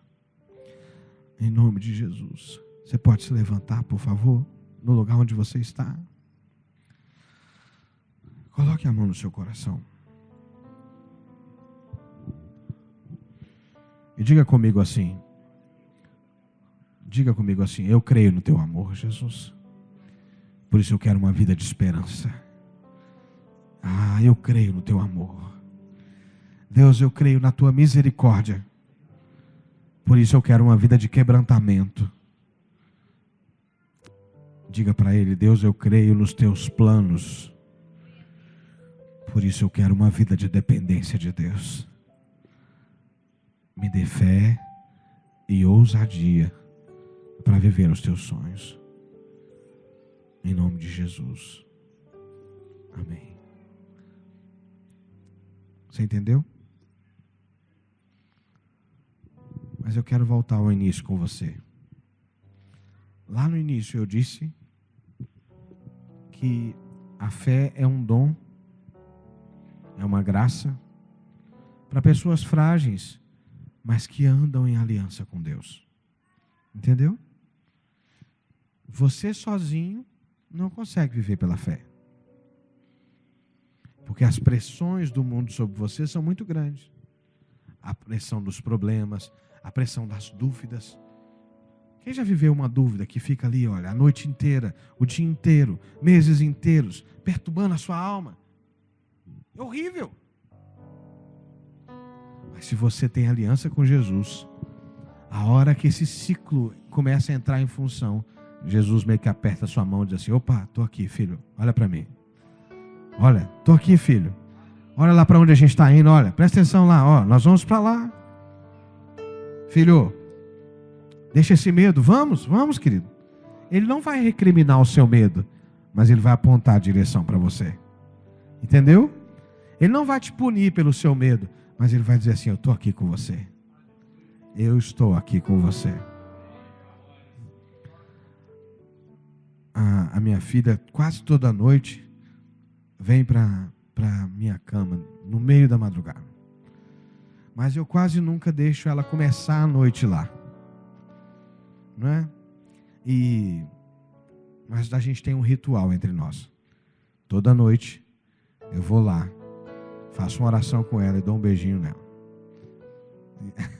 Speaker 1: Em nome de Jesus. Você pode se levantar, por favor, no lugar onde você está. Coloque a mão no seu coração. E diga comigo assim. Diga comigo assim: eu creio no Teu amor, Jesus. Por isso eu quero uma vida de esperança. Eu creio no Teu amor. Deus, eu creio na Tua misericórdia. Por isso eu quero uma vida de quebrantamento. Diga para Ele: Deus, eu creio nos Teus planos. Por isso eu quero uma vida de dependência de Deus. Me dê fé e ousadia para viver os Teus sonhos. Em nome de Jesus. Amém. Você entendeu? Mas eu quero voltar ao início com você. Lá no início eu disse que a fé é um dom, é uma graça para pessoas frágeis, mas que andam em aliança com Deus. Entendeu? Você sozinho não consegue viver pela fé. Porque as pressões do mundo sobre você são muito grandes. A pressão dos problemas, a pressão das dúvidas. Quem já viveu uma dúvida que fica ali, olha, a noite inteira, o dia inteiro, meses inteiros, perturbando a sua alma? É horrível. Mas se você tem aliança com Jesus, a hora que esse ciclo começa a entrar em função, Jesus meio que aperta a sua mão e diz assim: opa, estou aqui, filho, olha para mim. Olha, estou aqui, filho. Olha lá para onde a gente está indo, olha, presta atenção lá, nós vamos para lá. Filho, Deixa esse medo. Vamos, vamos, querido. Ele não vai recriminar o seu medo, mas ele vai apontar a direção para você. Entendeu? Ele não vai te punir pelo seu medo, mas ele vai dizer assim: eu estou aqui com você. Eu estou aqui com você. A minha filha, quase toda noite, vem para minha cama, no meio da madrugada. Mas eu quase nunca deixo ela começar a noite lá. Não é? Mas a gente tem um ritual entre nós. Toda noite eu vou lá, faço uma oração com ela e dou um beijinho nela.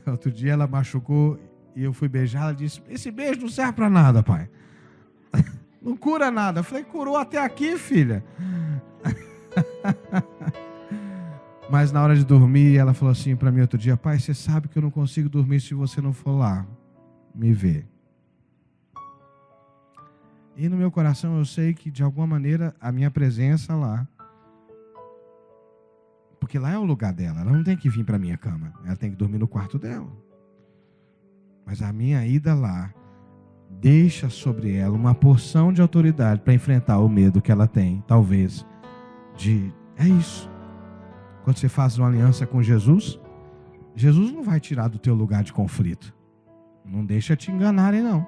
Speaker 1: Outro dia ela machucou e eu fui beijar. Ela disse: esse beijo não serve para nada, pai. Não cura nada. Eu falei: curou até aqui, filha. Mas na hora de dormir, ela falou assim para mim outro dia: pai, você sabe que eu não consigo dormir se você não for lá me ver. E no meu coração eu sei que de alguma maneira a minha presença lá, porque lá é o lugar dela, ela não tem que vir para a minha cama, ela tem que dormir no quarto dela. Mas a minha ida lá deixa sobre ela uma porção de autoridade para enfrentar o medo que ela tem, talvez, é isso. Quando você faz uma aliança com Jesus, Jesus não vai tirar do teu lugar de conflito. Não deixa te enganarem, não.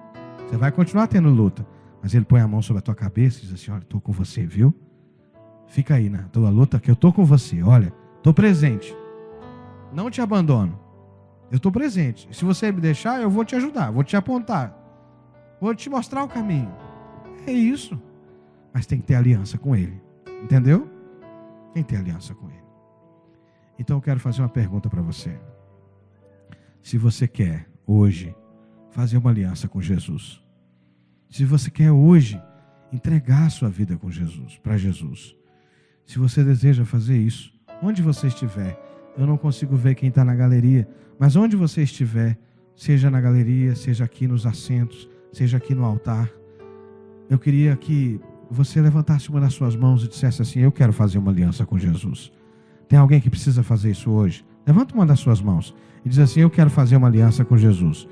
Speaker 1: Você vai continuar tendo luta, mas Ele põe a mão sobre a tua cabeça e diz assim: olha, estou com você, viu? Fica aí na tua luta que eu estou com você. Olha, estou presente. Não te abandono. Eu estou presente. Se você me deixar, eu vou te ajudar, vou te apontar, vou te mostrar o caminho. É isso. Mas tem que ter aliança com Ele. Entendeu? Tem que ter aliança com Ele. Então eu quero fazer uma pergunta para você. Se você quer hoje fazer uma aliança com Jesus, se você quer hoje entregar a sua vida com Jesus, para Jesus, se você deseja fazer isso, onde você estiver, eu não consigo ver quem está na galeria, mas onde você estiver, seja na galeria, seja aqui nos assentos, seja aqui no altar, eu queria que você levantasse uma das suas mãos e dissesse assim: eu quero fazer uma aliança com Jesus. Tem alguém que precisa fazer isso hoje? Levanta uma das suas mãos e diz assim: eu quero fazer uma aliança com Jesus.